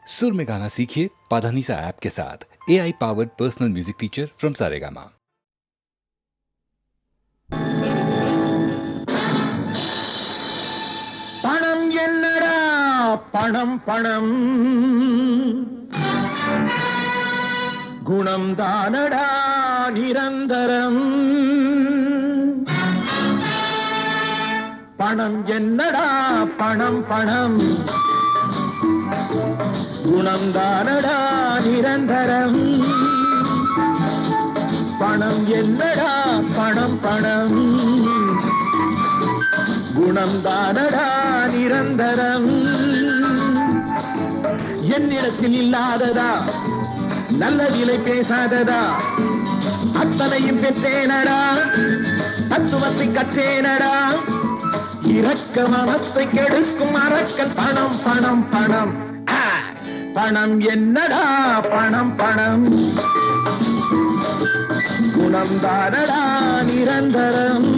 सुर में गाना सीखिए पाधानीसा ऐप के साथ। AI powered personal music teacher from Saregama. பணம் என்னடா பணம் பணம் குணம் தானடா நிரந்தரம். பணம் என்னடா பணம் பணம் குணம் தானடா நிரந்தரம். பணம் என்னடா பணம் பணம் குணம் தானடா நிரந்தரம். என்னிடத்தில் இல்லாததா நல்ல விலை பேசாததா அத்தனையும் பெற்றேனடா, தத்துவத்தை கற்றேனடா. இரக்க மனத்தை கெடுக்கும் அரக்கன் பணம் பணம் பணம். பணம் என்னடா பணம் பணம் குணம் தானடா நிரந்தரம்.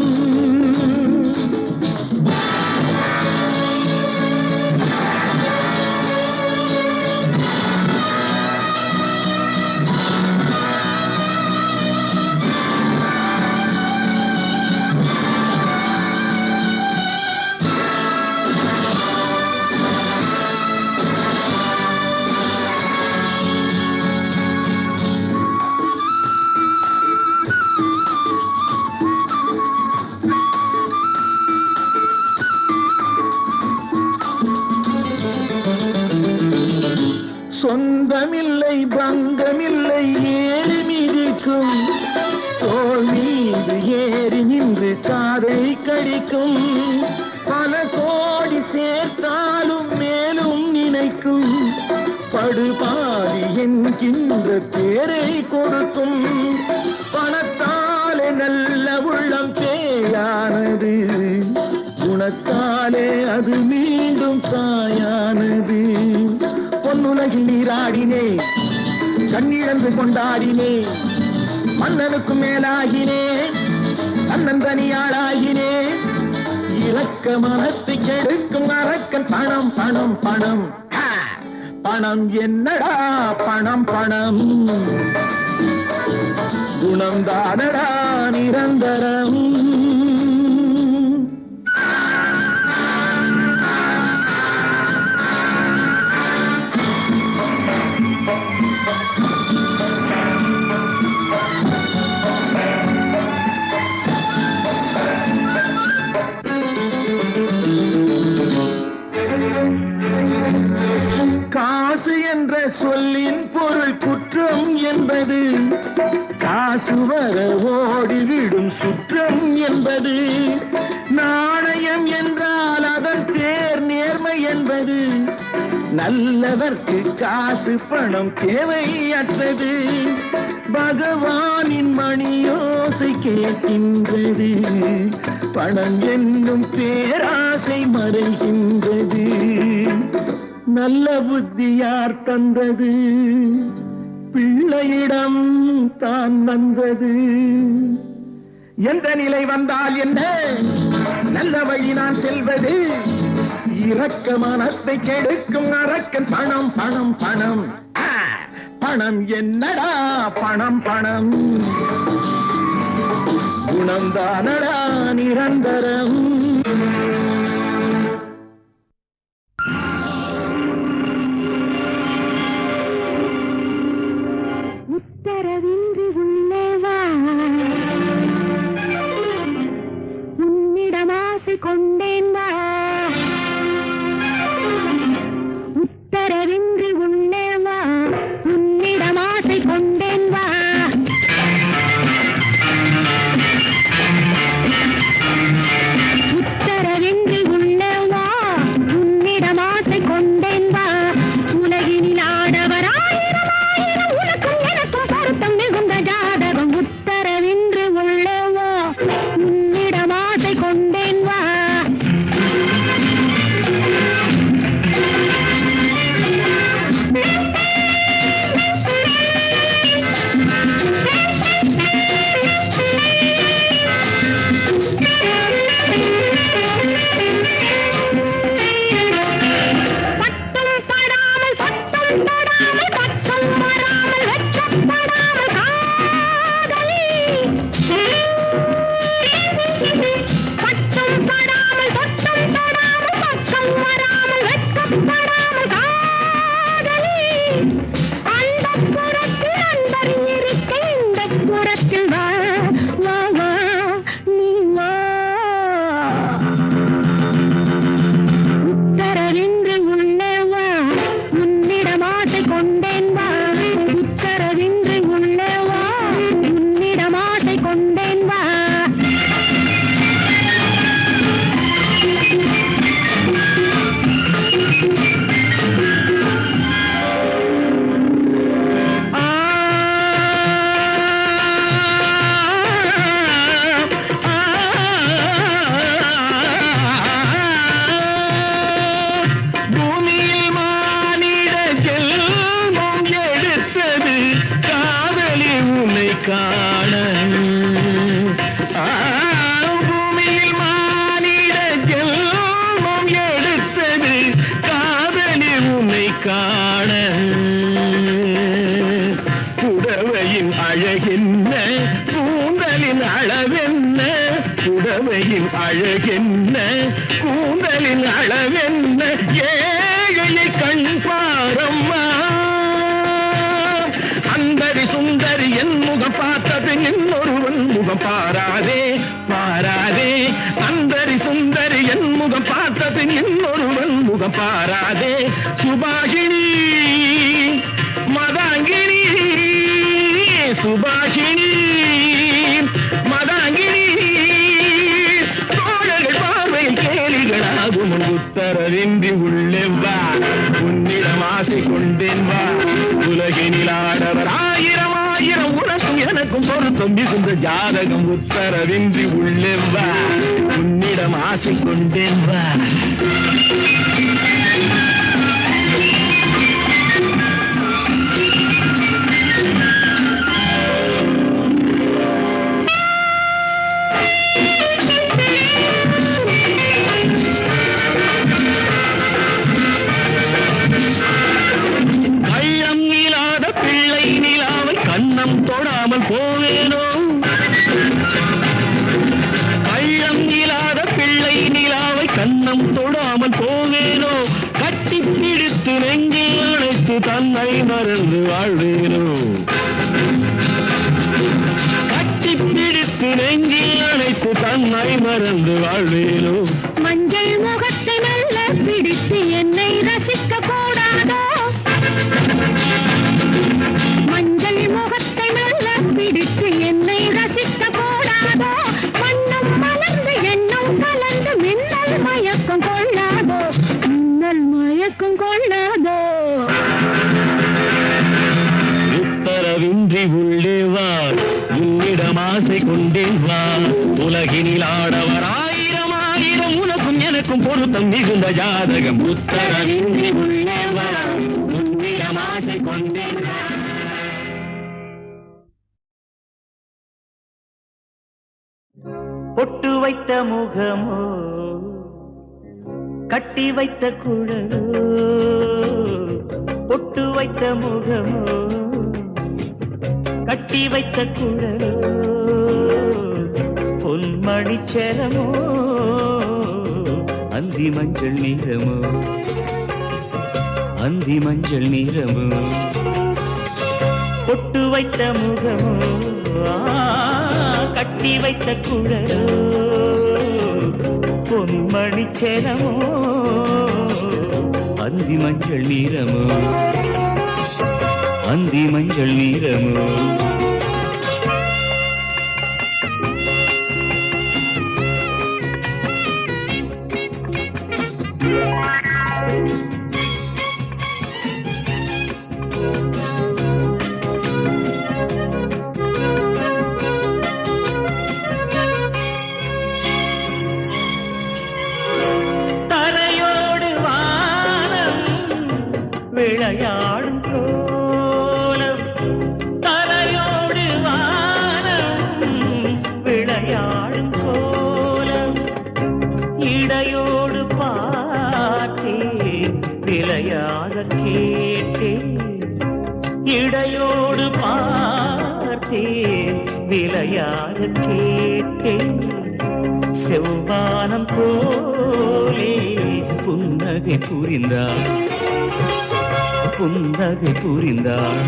சொந்தமில்லை பங்கமில்லை ஏறி மிதிக்கும் தோல் மீது ஏறி நின்று காதை கடிக்கும். பல கோடி சேர்த்தாலும் மேலும் நினைக்கும். படுபாவி என்கின்ற பேரை கொடுக்கும். பணத்தாலே நல்ல உள்ளம் பேயானது, குணத்தாலே அது மீண்டும் தாயானது. பொன்னுலகில் நீராடினே, கண்ணிழந்து கொண்டாடினே, மன்னனுக்கு மேலாகினே, தன்னன் தனியாளாகினே. இரக்க மனத்தை கெடுக்கும் அரக்கன் பணம் பணம் பணம். பணம் என்னடா பணம் பணம் குணம் தானடா நிரந்தரம். காசு என்ற சொல்லின் பொருள் குற்றம் என்பது, காசு வர ஓடிவிடும் சுற்றம் என்பது. நாணயம் என்றால் அதன் பேர் நேர்மை என்பது. நல்லவர்க்கு காசு பணம் தேவையற்றது. பகவானின் மணியோசை கேட்கின்றது. பணம் என்னும் பேராசை மறைகின்றது. நல்ல புத்தி யார் தந்தது? பிள்ளையிடம் தான் வந்தது. எந்த நிலை வந்தால் என்ன, நல்ல வழி நான் செல்வது. இரக்க மனத்தை கெடுக்கும் அரக்கன் பணம் பணம் பணம். பணம் என்னடா பணம் பணம் குணம் தானடா நிரந்தரம். உத்தரவின்றி உள்ளே வா, உன்னிடம் ஆசை கொண்டேன் வா. உத்தரவின்றி உள்ளே வா, உன்னிடம் ஆசை கொண்டேன் வா. உத்தரவின்றி உள்ளே வா, உன்னிடம் ஆசை கொண்டேன் வா. உலகினில் ஆடவராயிரம் ஆயிரம் உனக்கும் எனக்கும் பொருத்தம் மிகுந்த ஜாதகம். உத்தரவின்றி உள்ளே வா, உன்னிடம் ஆசை கொண்டேன் வா. காண புடவையின் அழகென்ன கூந்தலின் அளவென்ன புடவையின் அழகென்ன கூந்தலின் அளவென்ன ஏழையை கண் பாரம்மா அந்தரி சுந்தரி என் முகம் பார்த்தது இன்னொருவன் முகம் பாராதே பாராதே அந்தரி சுந்தரி என் முகம் பார்த்தது இன்னொருவன் முகம் பாராதே சுபாஷினி மதாங்கினி சுபாஷினி மதாங்கினி தோழர்கள் பார்வையில் கேலிகளாகும் உத்தரவின்றி உள்ளே வா உன்னிடம் ஆசை கொண்டேன் வா உலகினில் ஆடவர் ஆயிரம் ஆயிரம் உனக்கும் எனக்கும் பொருத்தம் மிகுந்த ஜாதகம் உத்தரவின்றி உள்ளே வா உன்னிடம் ஆசை கொண்டேன் வா தொடாமல் போவேனோ பள்ளம் இல்லாத பிள்ளை நிலாவை கண்ணம் தொடாமல் போவேனோ கட்டி பிடித்து நெஞ்சில் அணைத்து தன்னை மறந்து வாழ்வேனோ கட்டி பிடித்து நெஞ்சில் அணைத்து தன்னை மறந்து வாழ்வேனோ மஞ்சள் முகத்தை நல்ல பிடித்து என்னை ரசிக்க கூடாதோ மஞ்சள் முகத்தை நல்ல பிடித்து என்னை ரசிக்க கூடாதோ மண்ணும் மலர்ந்து எண்ணம் கலந்து மின்னல் மயக்கம் கொள்ளாதோ மின்னல் மயக்கம் கொள்ளாதோ உத்தரவின்றி உள்ளே வா உன்னிடம் ஆசை கொண்டேன் வா உலகினில் ஆடவர் ஆயிரம் ஆயிரம் உனக்கும் எனக்கும் பொருத்தம் மிகுந்த ஜாதகம் உத்தரவின்றி உள்ளே வா உன்னிடம் ஆசை கொண்டேன் வா பொட்டு வைத்த முகமோ கட்டி வைத்த குழலோ பொட்டு வைத்த முகமோ கட்டி வைத்த குழலோ பொன்மணிச்சரமோ அந்தி மஞ்சள் நீரமோ அந்தி மஞ்சள் நீரமோ பொட்டு வைத்த முகமோ கட்டி வைத்த குழலோ பொன்மணிச்சரமோ அந்தி மஞ்சள் நீரமோ அந்தி மஞ்சள் நீரமோ விளையாடும் கோலம் தரையோடு வானம் விளையாடும் கோலம் இடையோடு பார்த்தேன் விளையாக கேட்டேன் இடையோடு பார்த்தேன் விளையாக கேட்டேன் செவ்வானம் போலே புன்னகை புரிந்தார் புன்னகை புரிந்தார்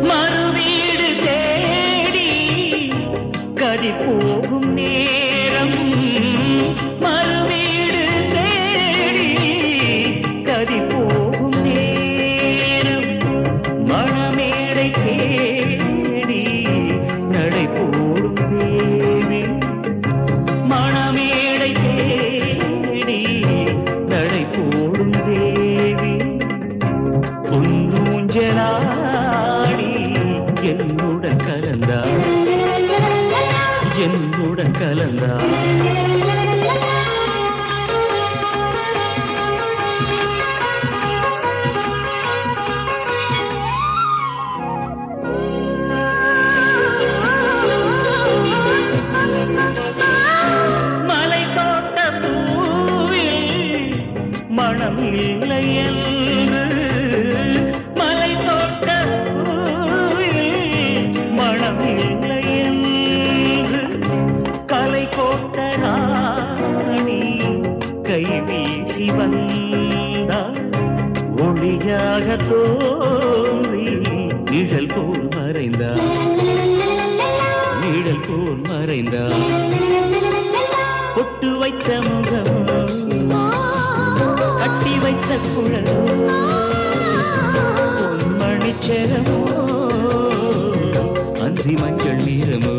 மறுவீடு தேடி கதி போகும் நேரம் மறுவீடு கலந்தாள் மலை தோட்ட பூவில் மனம் இல்லை என்று மலை தோட்ட பூவில் மனம் இல்லை என்று கலை கோட்ட ராணி கை வீசி வந்தாள் ஒளியாக தோன்றி நிழல் போல் மறைந்தாள் நிழல் போல் மறைந்தாள் பொட்டு வைத்த முகம் கட்டி வைத்த குழல் பொன்மணிச்சரமோ அந்தி மஞ்சள் நீரமோ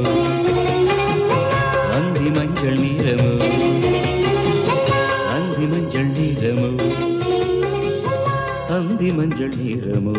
அந்தி மஞ்சள் நீரமோ அந்தி மஞ்சள் நீரமோ அந்தி மஞ்சள் நீரமோ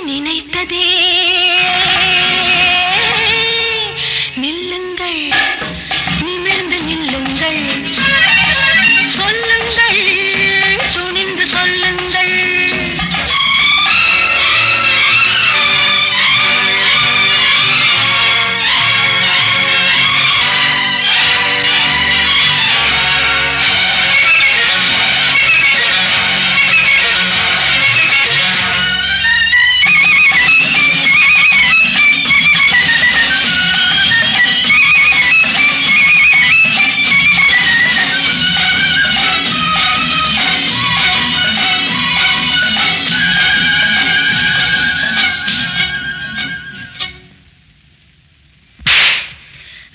நினைத்ததே நில்லுங்கள் நிமிர்ந்து நில்லுங்கள் சொல்லுங்கள் துணிந்து சொல்லுங்கள்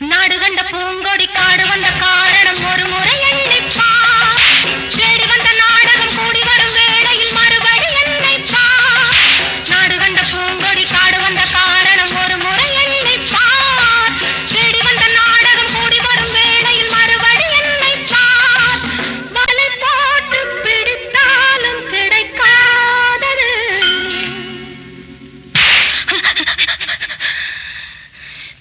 நாடு கண்ட பூங்கொடி காடு வந்த காரணம் ஒரு முறை எண்ணிப்பா தேடி வந்த நாடகம் கூடி வரும் வேளையில் மறுபடி எண்ணிப்பா நாடு கண்ட பூங்கொடி காடு வந்த காரணம் ஒரு முறை எண்ணிப்பா தேடி வந்த நாடகம் கூடி வரும் வேளையில் மறுபடி எண்ணிப்பா வலை போட்டு பிடித்தாலும் கிடைக்காதது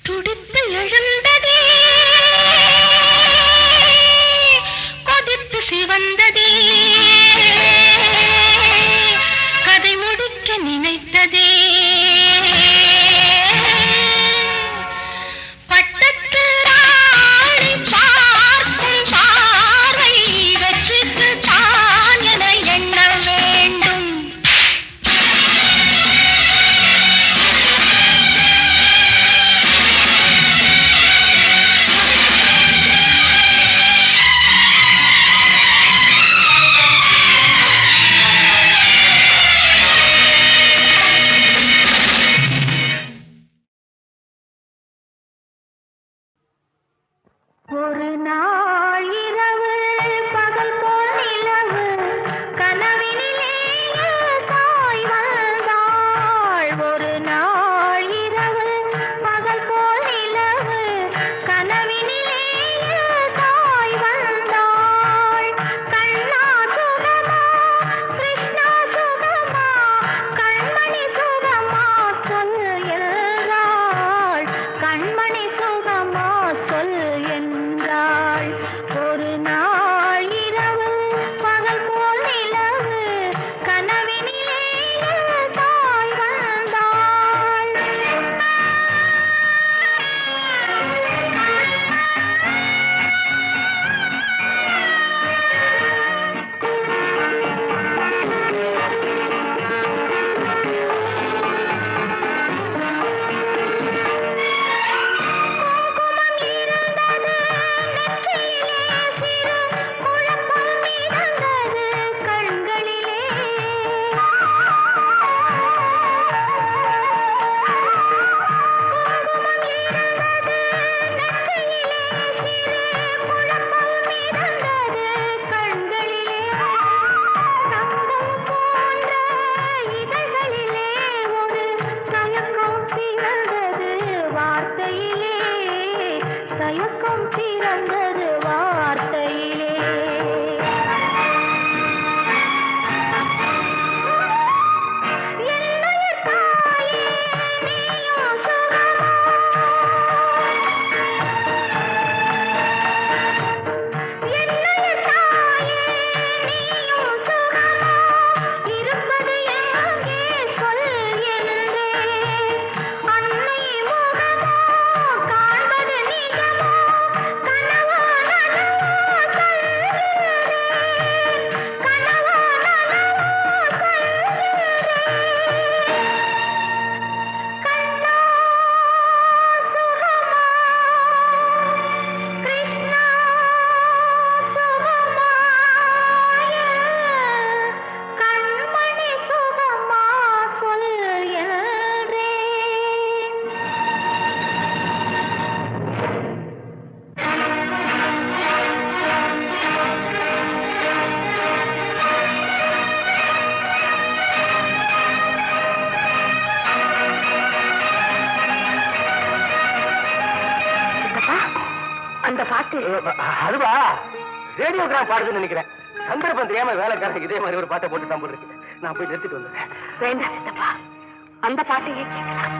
துடித்து எழுந்ததே கொதித்து சிவந்ததே கதை முடிக்க நினைத்ததே பட்டத்து ராணி பார்க்கும் பார்வை வெற்றிக்கு தான் என எண்ண வேண்டும் ஒரு நாள் இரவு பகல் போல் நிலவு கனவினிலே தாய் வந்தாள் ஒரு நாள் இரவு பகல் போல் நிலவு கனவினிலே தாய் வந்தாள் கண்ணா சுகமா கிருஷ்ணா சுகமா கண்மணி சுகமா சொல் என்றாள் கண்மணி சுகமா சொல் என்றாள் ஒரு நாள் இரவு பகல் போல் நிலவு கனவினிலே தாய் வந்தாள் தயக்கம் பிறந்தது வார்த்தையிலே என்னுடைய தாயே நீயும் சுகமா என்னுடைய தாயே நீயும் சுகமா இருப்பது எங்கே சொல் என்றேன் அன்னை முகமோ காண்பது நிஜமோ கனவா நனவோ சொல்கிறேன் கனவா நனவோ சொல்கிறேன் கண்ணா சுகமா கிருஷ்ணா சுகமாய கண்மணி சுகமா சொல் என்றேன் அந்த பாட்டு அதுவா ரேடியோகிராம் பாடுதுன்னு நினைக்கிறேன் சந்தர்ப்பம் தெரியாம வேலைக்காரருக்கு இதே மாதிரி ஒரு பாட்டை போட்டு தான் போட்டுருக்கு நான் போய் நிறுத்திட்டு வந்துடுறேன் வேண்டாம் சித்தப்பா அந்த பாட்டையே கேட்கலாம்.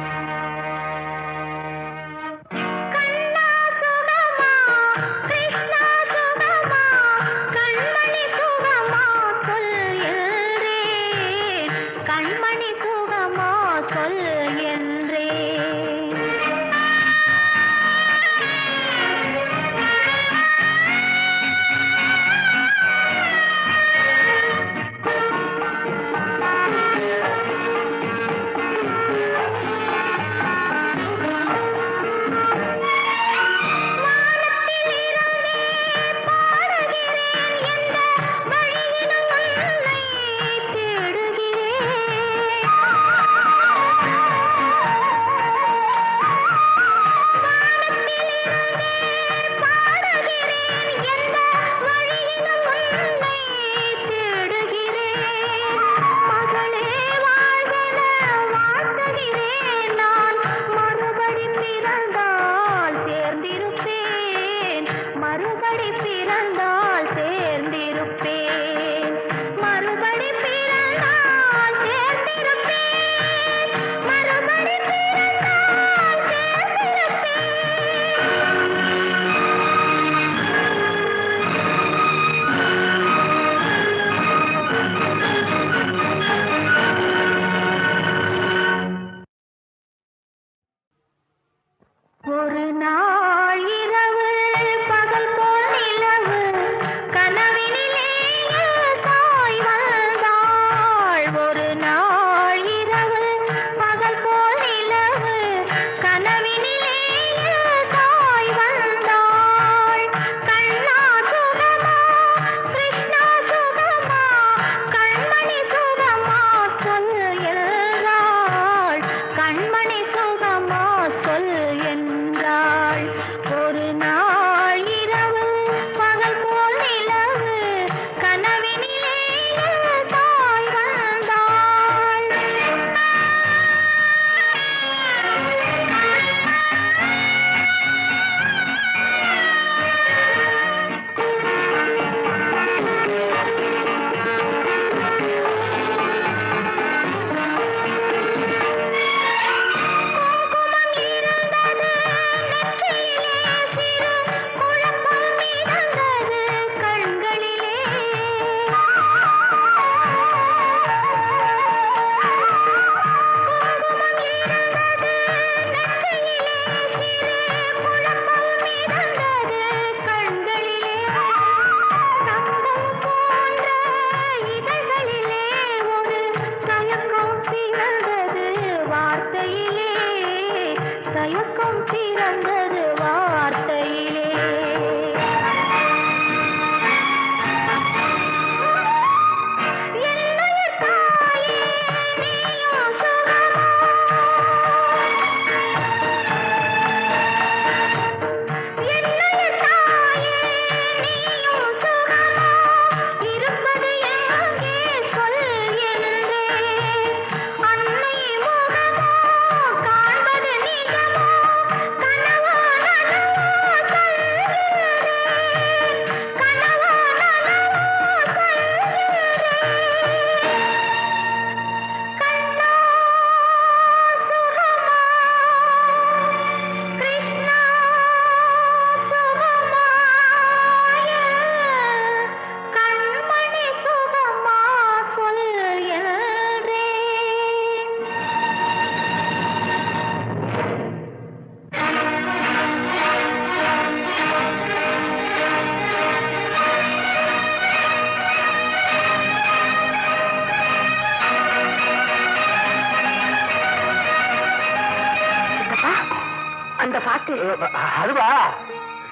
அதுவா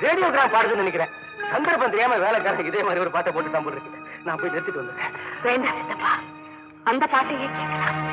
ரேடியோகிராம் பாடுதுன்னு நினைக்கிறேன். சந்தர்ப்பம் தெரியாம வேலைக்காரங்க இதே மாதிரி ஒரு பாட்டை போட்டு தான் போட்டுருக்கேன். நான் போய் நிறுத்திட்டு வந்துடுறேன். வேண்டாம் சித்தப்பா, அந்த பாட்டையே கேட்கலாம்.